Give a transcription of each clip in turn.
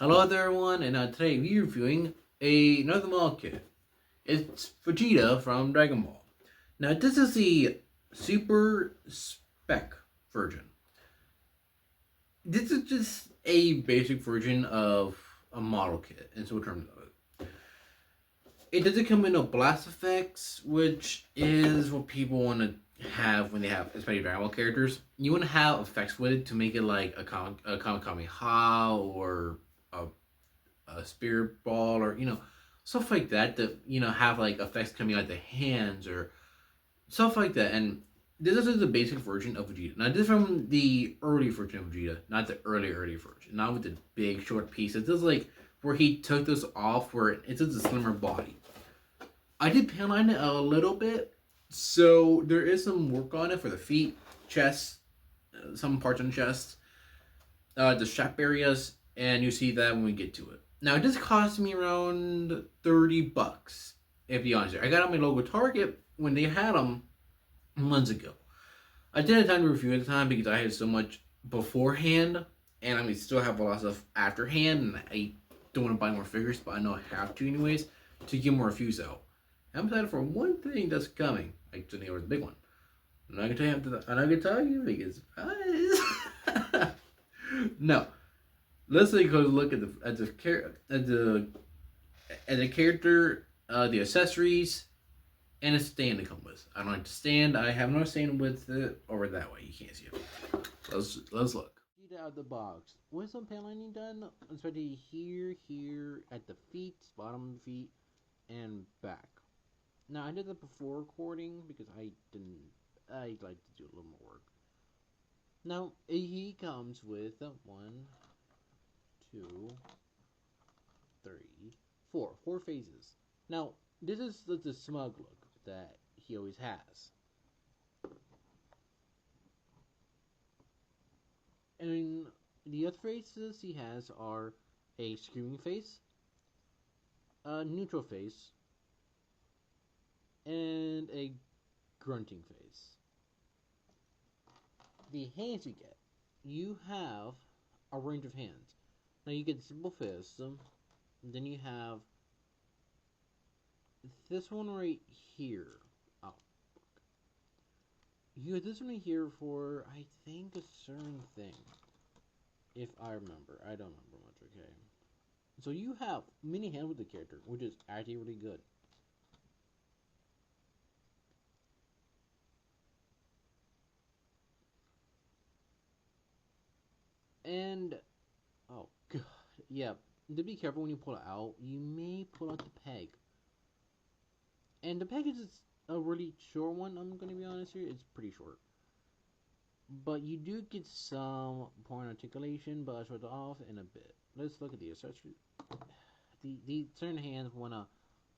Hello there, everyone, and today we're reviewing another model kit. It's Vegeta from Dragon Ball. Now, this is the super spec version. This is just a basic version of a model kit, in simple terms of it. It doesn't come with no blast effects, which is what people want to have when they have, especially Dragon Ball characters. You want to have effects with it to make it like a Kamehameha or a spirit ball, or stuff like that have like effects coming out the hands or stuff like that. And this is the basic version of Vegeta. Now, this is from the early version of Vegeta, not the early version, not with the big short pieces. This is like where he took this off, where it's just a slimmer body. I did panline it a little bit, so there is some work on it for the feet, chest, some parts on the chest, the strap areas, and you see that when we get to it. Now, this cost me around $30, if you honest. I got on my local Target when they had them months ago. I didn't have time to review at the time because I had so much beforehand, and I mean, still have a lot of stuff afterhand, and I don't want to buy more figures, but I know I have to anyways to get more reviews out. I'm excited for one thing that's coming. Actually, it was a big one. I'm not gonna tell you because no. Let's take a look at the character, the accessories, and a stand to come with. I don't like the stand. I have no stand with it over that way. You can't see it. Let's look. Out of the box with some panelining done, especially here at the feet, bottom of the feet, and back. Now, I did that before recording because I like to do a little more work. Now, he comes with one, two, three, four. Four phases. Now, this is the smug look that he always has. And the other faces he has are a screaming face, a neutral face, and a grunting face. The hands you have a range of hands. Now you get simple fists, then you have this one right here. Oh, you have this one right here for, I think, a certain thing. If I remember. I don't remember much, okay? So you have many hands with the character, which is actually really good. And, oh god, yeah, to be careful when you pull it out, you may pull out the peg. And the peg is a really short one, I'm gonna be honest here, it's pretty short. But you do get some point articulation, but I'll show it off in a bit. Let's look at the accessory. The certain hands wanna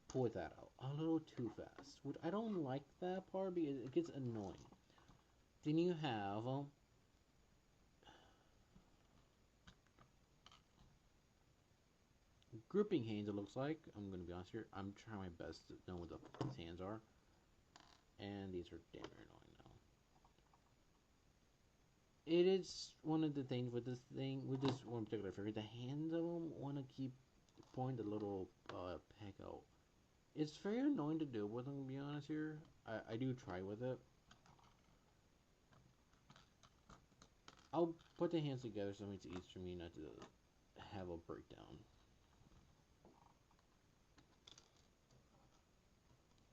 pull that out a little too fast, which I don't like that part because it gets annoying. Then you have gripping hands, it looks like. I'm gonna be honest here. I'm trying my best to know what his hands are. And these are damn annoying now. It is one of the things with this one particular figure. The hands of them want to keep pointing the little peg out. It's very annoying to deal with, I'm gonna be honest here. I do try with it. I'll put the hands together so it makes it easier for me not to have a breakdown.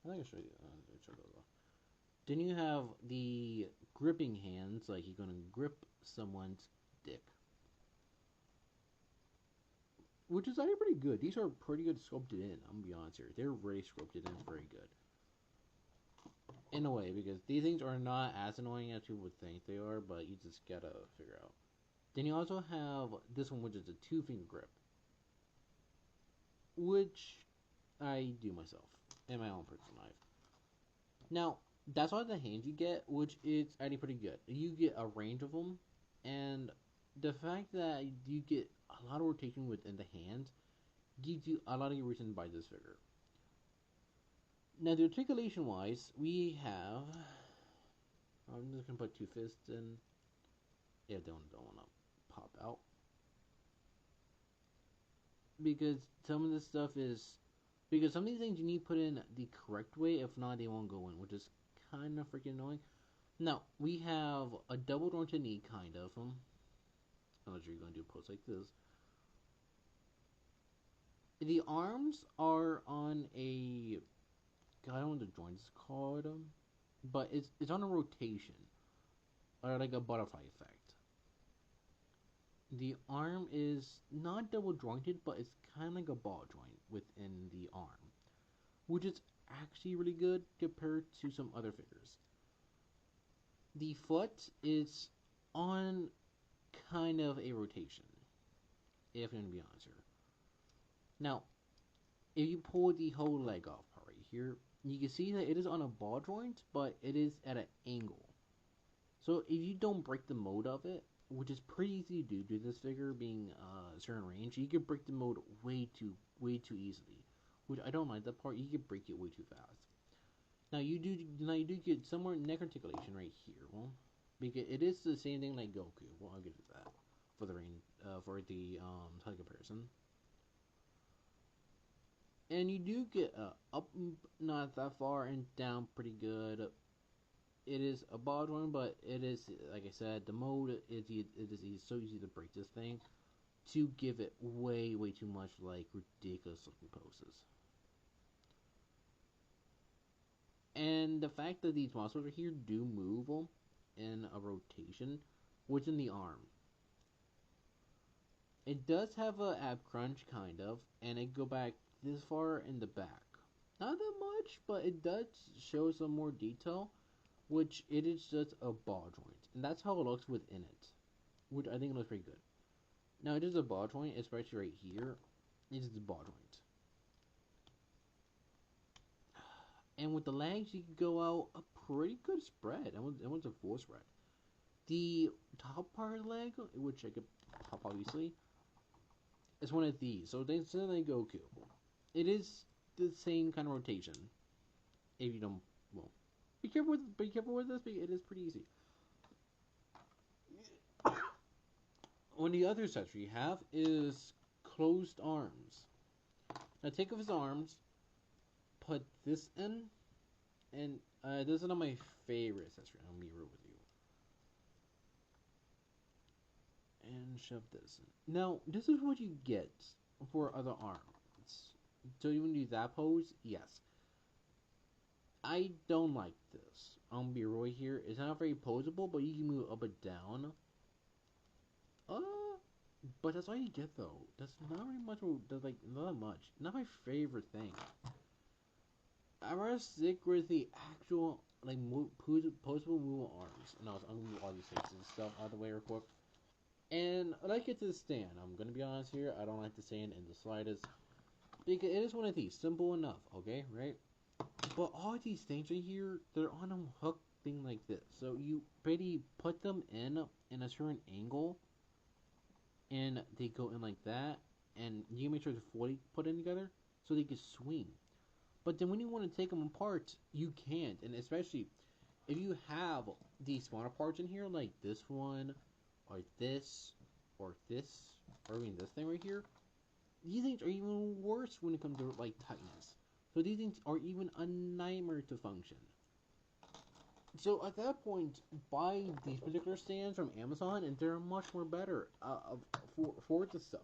I think I'll show you. Then you have the gripping hands, like you're gonna grip someone's dick, which is actually pretty good. These are pretty good sculpted in. I'm gonna be honest here; they're really sculpted in, very good. In a way, because these things are not as annoying as you would think they are, but you just gotta figure out. Then you also have this one, which is a 2-finger grip, which I do myself in my own personal knife. Now, that's all the hands you get, which is actually pretty good. You get a range of them, and the fact that you get a lot of rotation within the hands gives you a lot of reason to buy this figure. Now, the articulation wise, we have. I'm just gonna put two fists in. Yeah, don't wanna pop out. because some of this stuff is because some of these things you need to put in the correct way. If not, they won't go in, which is kind of freaking annoying. Now we have a double jointed knee, kind of. Unless you're going to do a post like this. The arms are on a God, I don't know what the joints is called, but it's on a rotation or like a butterfly effect. The arm is not double jointed, but it's kind of like a ball joint within the arm, which is actually really good compared to some other figures. The foot is on kind of a rotation, if I'm going to be honest here. Now, if you pull the whole leg off part right here, you can see that it is on a ball joint, but it is at an angle. So if you don't break the mode of it, which is pretty easy to do due to this figure being a certain range, you can break the mode way too easily. Which I don't like that part. You can break it way too fast. Now you do get somewhere neck articulation right here. Well, because it is the same thing like Goku. Well, I'll get to that for the title comparison. And you do get up not that far and down pretty good. It is a ball joint, but it is, like I said, the mode is so easy to break this thing to give it way too much like ridiculous looking poses. And the fact that these muscles right here do move in a rotation within the arm. It does have a ab crunch kind of, and it go back this far in the back. Not that much, but it does show some more detail, which it is just a ball joint, and that's how it looks within it, which I think looks pretty good. Now it is a ball joint, especially right here. It is a ball joint, and with the legs, you can go out a pretty good spread. It was a full spread. The top part of the leg, which I could pop obviously, is one of these. So they say they Goku. It is the same kind of rotation. If you don't, well, be careful with this. It is pretty easy. One of the other accessory you have is closed arms. Now take off his arms, put this in, and this is not my favorite accessory. I'm gonna be real with you. And shove this in. Now this is what you get for other arms. So you want to do that pose? Yes. I don't like this. I'm gonna be real here. It's not very posable, but you can move up and down. But that's all you get though. That's not very much. That's like not much. Not my favorite thing. I rather stick with the actual like posable movable arms. And I'm gonna move all these faces and stuff out of the way real quick. And I like it to the stand. I'm gonna be honest here. I don't like the stand in the slightest because it is one of these simple enough. Okay, right? But all these things right here, they're on a hook thing like this. So you pretty put them in a certain angle, and they go in like that, and you can make sure they're fully put in together so they can swing. But then when you want to take them apart, you can't, and especially if you have these smaller parts in here, like this one, or this, or this, or even this thing right here, these things are even worse when it comes to like tightness. So these things are even a nightmare to function. So at that point, buy these particular stands from Amazon, and they're much more better for this stuff.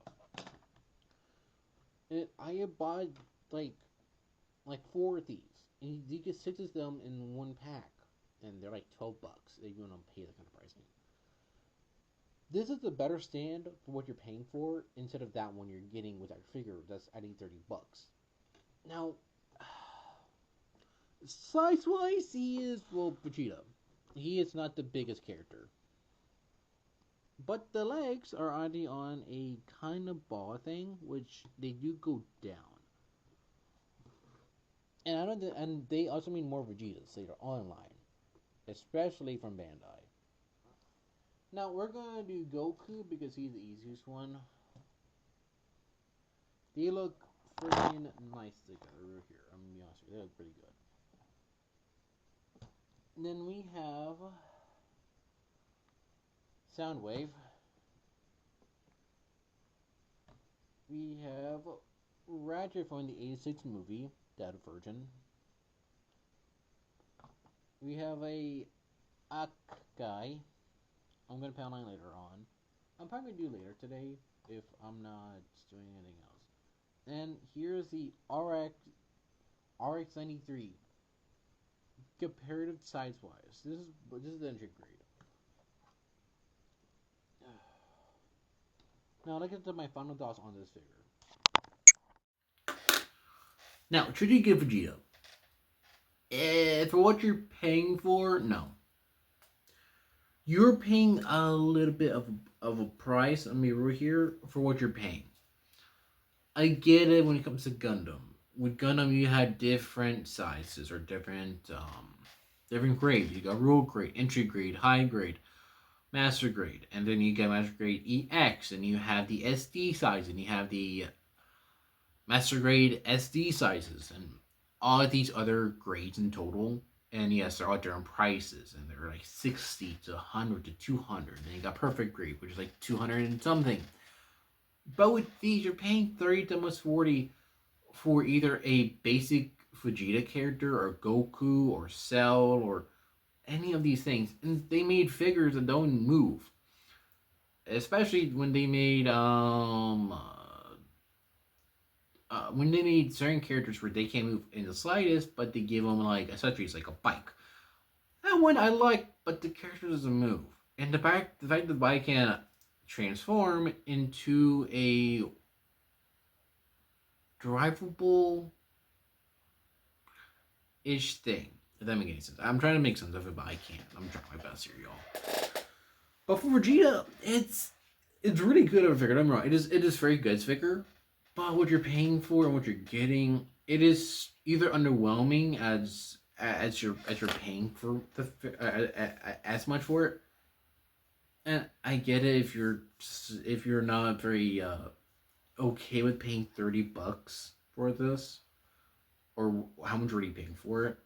And I bought like four of these, and you get six of them in one pack, and they're like $12 if you want to pay that kind of pricing. This is a better stand for what you're paying for instead of that one you're getting with that figure that's adding $30. Now, size-wise, he is, well, Vegeta. He is not the biggest character. But the legs are already on a kind of ball thing, which they do go down. And and they also mean more Vegetas later online, especially from Bandai. Now we're gonna do Goku because he's the easiest one. They look freaking nice together here. I'm gonna be honest with you, they look pretty good. And then we have Soundwave. We have Ratchet from the '86 movie Dead Virgin. We have a Ak guy. I'm gonna pay online later on. I'm probably gonna do later today if I'm not doing anything else. And here's the RX93. Comparative size wise, this is the entry grade. Now let's get to my final thoughts on this figure. Now, should you give Vegeta? For what you're paying for, no. You're paying a little bit of a price, let me real here, for what you're paying. I get it when it comes to Gundam. With Gundam, you had different sizes or different grades. You got rule grade, entry grade, high grade, master grade, and then you get master grade EX, and you have the SD size, and you have the master grade SD sizes, and all of these other grades in total. And yes, they're all different prices, and they're like 60 to 100 to 200. And you got perfect grade, which is like 200 and something. But with these, you're paying 30 to almost 40 for either a basic Vegeta character, or Goku, or Cell, or any of these things. And they made figures that don't move. Especially when they made certain characters where they can't move in the slightest, but they give them like accessories like a bike. That one I like, but the character doesn't move. And the fact the bike can transform into a drivable ish thing. If that makes any sense. I'm trying to make sense of it, but I can't. I'm trying my best here, y'all. But for Vegeta, it's really good of a figure. Don't get me wrong. It is very good figure. But what you're paying for and what you're getting, it is either underwhelming as you're paying for as much for it. And I get it if you're not very okay with paying $30 for this, or how much are you paying for it.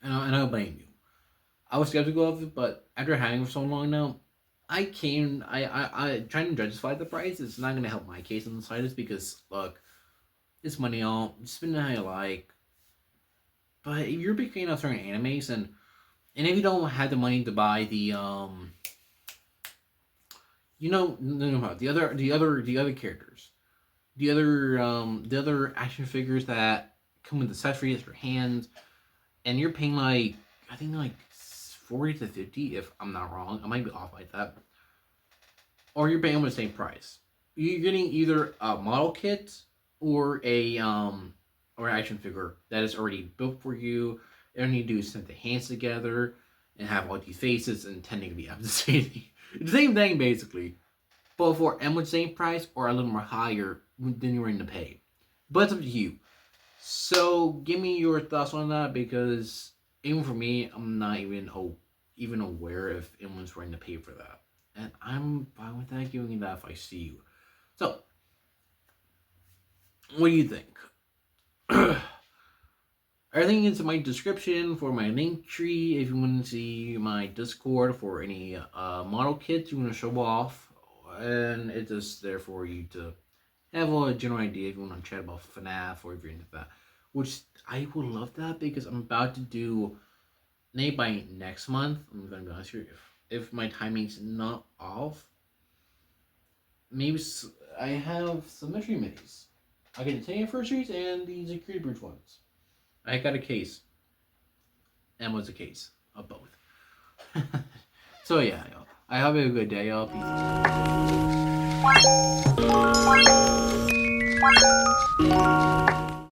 And I don't blame you. I was skeptical of it, but after having it for so long now, I trying to justify the price. It's not gonna help my case in the slightest, because look, it's money, all spend it how you like. But if you're picking up certain animes, and if you don't have the money to buy the the other characters, the other action figures that come with accessories for hands, and you're paying like, I think like 40 to 50, if I'm not wrong. I might be off like that. Or you're paying almost the same price. You're getting either a model kit or a or an action figure that is already built for you. All you need to do is set the hands together and have all these faces and technically have the same thing basically. But for almost the same price or a little more higher than you're in to pay. But it's up to you. So give me your thoughts on that, because even for me, I'm not even aware if anyone's willing to pay for that. And I'm fine with that, giving you that if I see you. So, what do you think? Everything is in my description for my link tree. If you want to see my Discord for any model kits you want to show off. And it's just there for you to have a general idea if you want to chat about FNAF, or if you're into that. Which I would love that, because I'm about to do, maybe by next month, I'm going to be honest here, if my timing's not off, maybe I have some mystery minis. I get the 10 anniversaries and the Security Bridge ones. I got a case. And was a case of both. So yeah, y'all. I hope you have a good day, y'all. Peace.